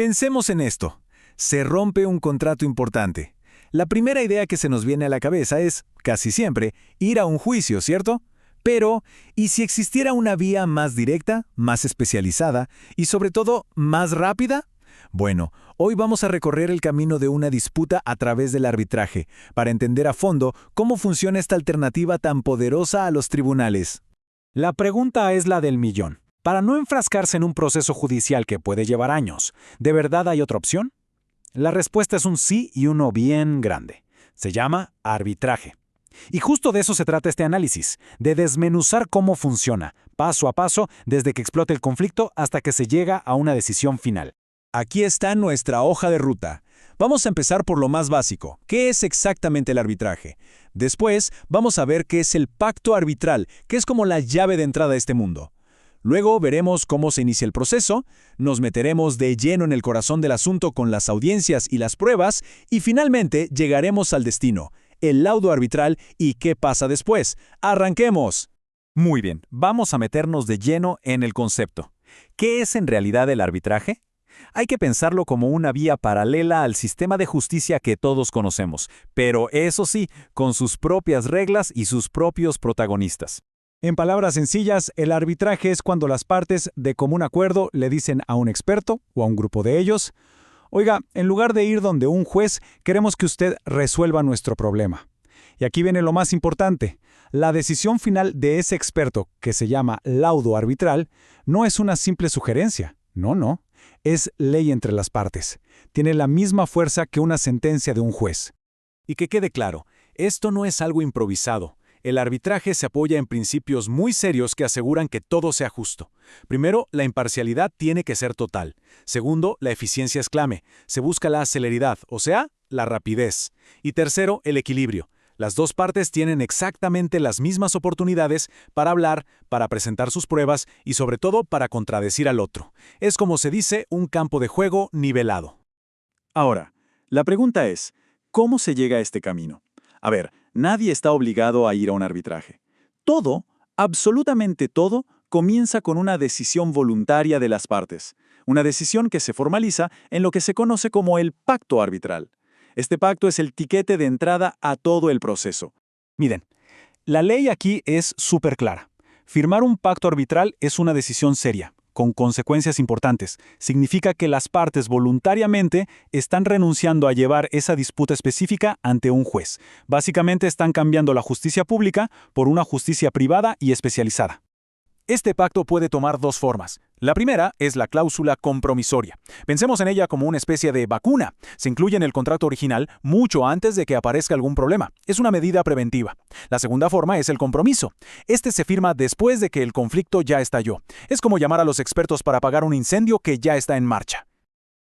Pensemos en esto. Se rompe un contrato importante. La primera idea que se nos viene a la cabeza es, casi siempre, ir a un juicio, ¿cierto? Pero, ¿y si existiera una vía más directa, más especializada y sobre todo más rápida? Bueno, hoy vamos a recorrer el camino de una disputa a través del arbitraje, para entender a fondo cómo funciona esta alternativa tan poderosa a los tribunales. La pregunta es la del millón. Para no enfrascarse en un proceso judicial que puede llevar años, ¿de verdad hay otra opción? La respuesta es un sí y uno bien grande. Se llama arbitraje. Y justo de eso se trata este análisis, de desmenuzar cómo funciona, paso a paso, desde que explota el conflicto hasta que se llega a una decisión final. Aquí está nuestra hoja de ruta. Vamos a empezar por lo más básico. ¿Qué es exactamente el arbitraje? Después, vamos a ver qué es el pacto arbitral, que es como la llave de entrada a este mundo. Luego veremos cómo se inicia el proceso, nos meteremos de lleno en el corazón del asunto con las audiencias y las pruebas, y finalmente llegaremos al destino, el laudo arbitral y qué pasa después. ¡Arranquemos! Muy bien, vamos a meternos de lleno en el concepto. ¿Qué es en realidad el arbitraje? Hay que pensarlo como una vía paralela al sistema de justicia que todos conocemos, pero eso sí, con sus propias reglas y sus propios protagonistas. En palabras sencillas, el arbitraje es cuando las partes, de común acuerdo, le dicen a un experto o a un grupo de ellos: oiga, en lugar de ir donde un juez, queremos que usted resuelva nuestro problema. Y aquí viene lo más importante. La decisión final de ese experto, que se llama laudo arbitral, no es una simple sugerencia. No. Es ley entre las partes. Tiene la misma fuerza que una sentencia de un juez. Y que quede claro, esto no es algo improvisado. El arbitraje se apoya en principios muy serios que aseguran que todo sea justo. Primero, la imparcialidad tiene que ser total. Segundo, la eficiencia es clave. Se busca la celeridad, o sea, la rapidez. Y tercero, el equilibrio. Las dos partes tienen exactamente las mismas oportunidades para hablar, para presentar sus pruebas y sobre todo para contradecir al otro. Es como se dice, un campo de juego nivelado. Ahora, la pregunta es, ¿cómo se llega a este camino? A ver, nadie está obligado a ir a un arbitraje. Todo, absolutamente todo, comienza con una decisión voluntaria de las partes. Una decisión que se formaliza en lo que se conoce como el pacto arbitral. Este pacto es el tiquete de entrada a todo el proceso. Miren, la ley aquí es súper clara. Firmar un pacto arbitral es una decisión seria, con consecuencias importantes. Significa que las partes voluntariamente están renunciando a llevar esa disputa específica ante un juez. Básicamente están cambiando la justicia pública por una justicia privada y especializada. Este pacto puede tomar dos formas. La primera es la cláusula compromisoria. Pensemos en ella como una especie de vacuna. Se incluye en el contrato original mucho antes de que aparezca algún problema. Es una medida preventiva. La segunda forma es el compromiso. Este se firma después de que el conflicto ya estalló. Es como llamar a los expertos para apagar un incendio que ya está en marcha.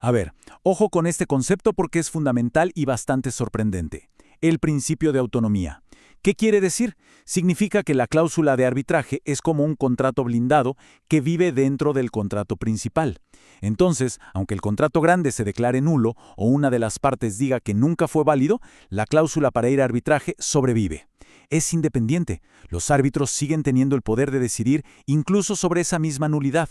A ver, ojo con este concepto porque es fundamental y bastante sorprendente. El principio de autonomía. ¿Qué quiere decir? Significa que la cláusula de arbitraje es como un contrato blindado que vive dentro del contrato principal. Entonces, aunque el contrato grande se declare nulo o una de las partes diga que nunca fue válido, la cláusula para ir a arbitraje sobrevive. Es independiente. Los árbitros siguen teniendo el poder de decidir incluso sobre esa misma nulidad.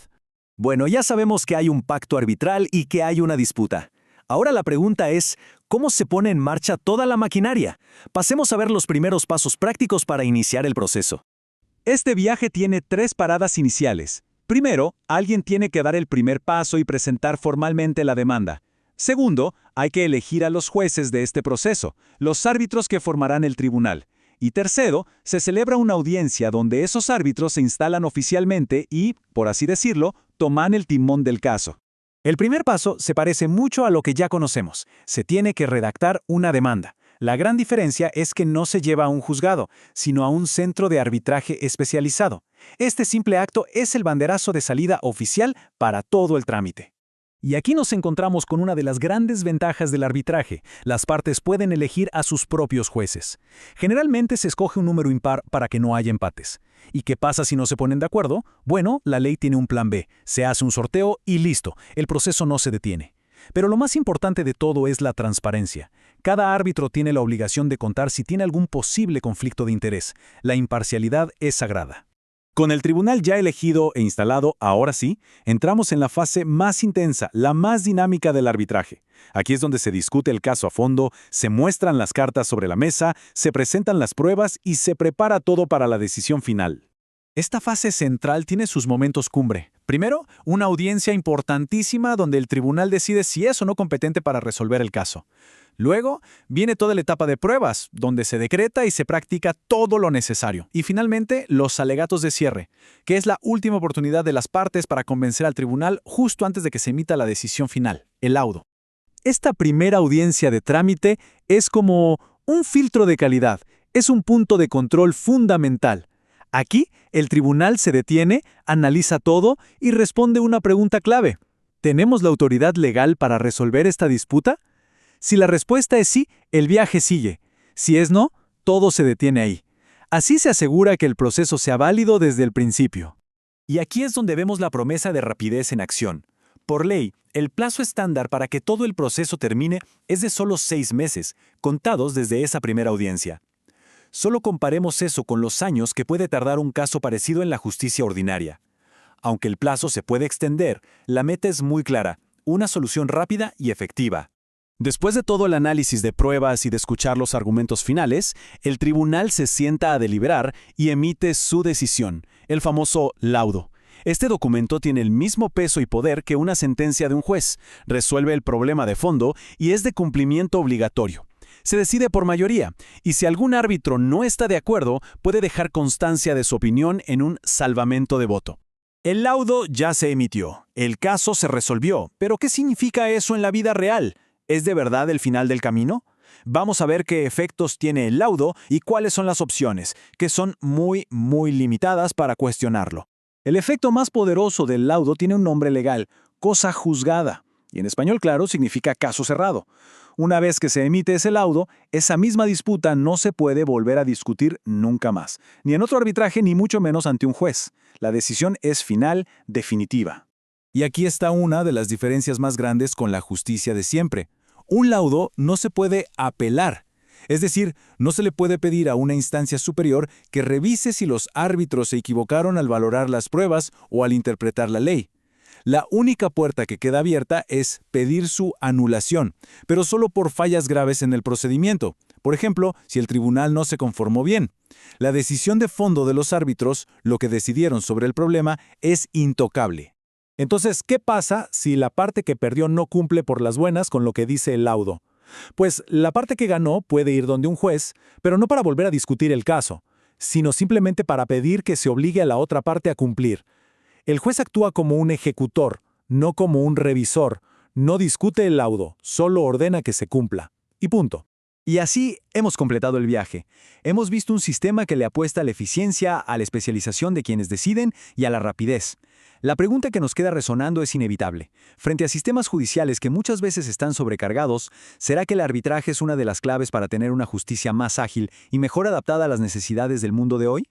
Bueno, ya sabemos que hay un pacto arbitral y que hay una disputa. Ahora la pregunta es, ¿cómo se pone en marcha toda la maquinaria? Pasemos a ver los primeros pasos prácticos para iniciar el proceso. Este viaje tiene 3 paradas iniciales. Primero, alguien tiene que dar el primer paso y presentar formalmente la demanda. Segundo, hay que elegir a los jueces de este proceso, los árbitros que formarán el tribunal. Y tercero, se celebra una audiencia donde esos árbitros se instalan oficialmente y, por así decirlo, toman el timón del caso. El primer paso se parece mucho a lo que ya conocemos. Se tiene que redactar una demanda. La gran diferencia es que no se lleva a un juzgado, sino a un centro de arbitraje especializado. Este simple acto es el banderazo de salida oficial para todo el trámite. Y aquí nos encontramos con una de las grandes ventajas del arbitraje. Las partes pueden elegir a sus propios jueces. Generalmente se escoge un número impar para que no haya empates. ¿Y qué pasa si no se ponen de acuerdo? Bueno, la ley tiene un plan B. Se hace un sorteo y listo. El proceso no se detiene. Pero lo más importante de todo es la transparencia. Cada árbitro tiene la obligación de contar si tiene algún posible conflicto de interés. La imparcialidad es sagrada. Con el tribunal ya elegido e instalado, ahora sí, entramos en la fase más intensa, la más dinámica del arbitraje. Aquí es donde se discute el caso a fondo, se muestran las cartas sobre la mesa, se presentan las pruebas y se prepara todo para la decisión final. Esta fase central tiene sus momentos cumbre. Primero, una audiencia importantísima donde el tribunal decide si es o no competente para resolver el caso. Luego, viene toda la etapa de pruebas, donde se decreta y se practica todo lo necesario. Y finalmente, los alegatos de cierre, que es la última oportunidad de las partes para convencer al tribunal justo antes de que se emita la decisión final, el laudo. Esta primera audiencia de trámite es como un filtro de calidad, es un punto de control fundamental. Aquí, el tribunal se detiene, analiza todo y responde una pregunta clave. ¿Tenemos la autoridad legal para resolver esta disputa? Si la respuesta es sí, el viaje sigue. Si es no, todo se detiene ahí. Así se asegura que el proceso sea válido desde el principio. Y aquí es donde vemos la promesa de rapidez en acción. Por ley, el plazo estándar para que todo el proceso termine es de solo 6 meses, contados desde esa primera audiencia. Solo comparemos eso con los años que puede tardar un caso parecido en la justicia ordinaria. Aunque el plazo se puede extender, la meta es muy clara, una solución rápida y efectiva. Después de todo el análisis de pruebas y de escuchar los argumentos finales, el tribunal se sienta a deliberar y emite su decisión, el famoso laudo. Este documento tiene el mismo peso y poder que una sentencia de un juez, resuelve el problema de fondo y es de cumplimiento obligatorio. Se decide por mayoría, y si algún árbitro no está de acuerdo, puede dejar constancia de su opinión en un salvamento de voto. El laudo ya se emitió, el caso se resolvió, pero ¿qué significa eso en la vida real? ¿Es de verdad el final del camino? Vamos a ver qué efectos tiene el laudo y cuáles son las opciones, que son muy limitadas para cuestionarlo. El efecto más poderoso del laudo tiene un nombre legal, cosa juzgada, y en español claro significa caso cerrado. Una vez que se emite ese laudo, esa misma disputa no se puede volver a discutir nunca más, ni en otro arbitraje ni mucho menos ante un juez. La decisión es final, definitiva. Y aquí está una de las diferencias más grandes con la justicia de siempre. Un laudo no se puede apelar. Es decir, no se le puede pedir a una instancia superior que revise si los árbitros se equivocaron al valorar las pruebas o al interpretar la ley. La única puerta que queda abierta es pedir su anulación, pero solo por fallas graves en el procedimiento. Por ejemplo, si el tribunal no se conformó bien. La decisión de fondo de los árbitros, lo que decidieron sobre el problema, es intocable. Entonces, ¿qué pasa si la parte que perdió no cumple por las buenas con lo que dice el laudo? Pues la parte que ganó puede ir donde un juez, pero no para volver a discutir el caso, sino simplemente para pedir que se obligue a la otra parte a cumplir. El juez actúa como un ejecutor, no como un revisor, no discute el laudo, solo ordena que se cumpla. Y punto. Y así hemos completado el viaje. Hemos visto un sistema que le apuesta a la eficiencia, a la especialización de quienes deciden y a la rapidez. La pregunta que nos queda resonando es inevitable. Frente a sistemas judiciales que muchas veces están sobrecargados, ¿será que el arbitraje es una de las claves para tener una justicia más ágil y mejor adaptada a las necesidades del mundo de hoy?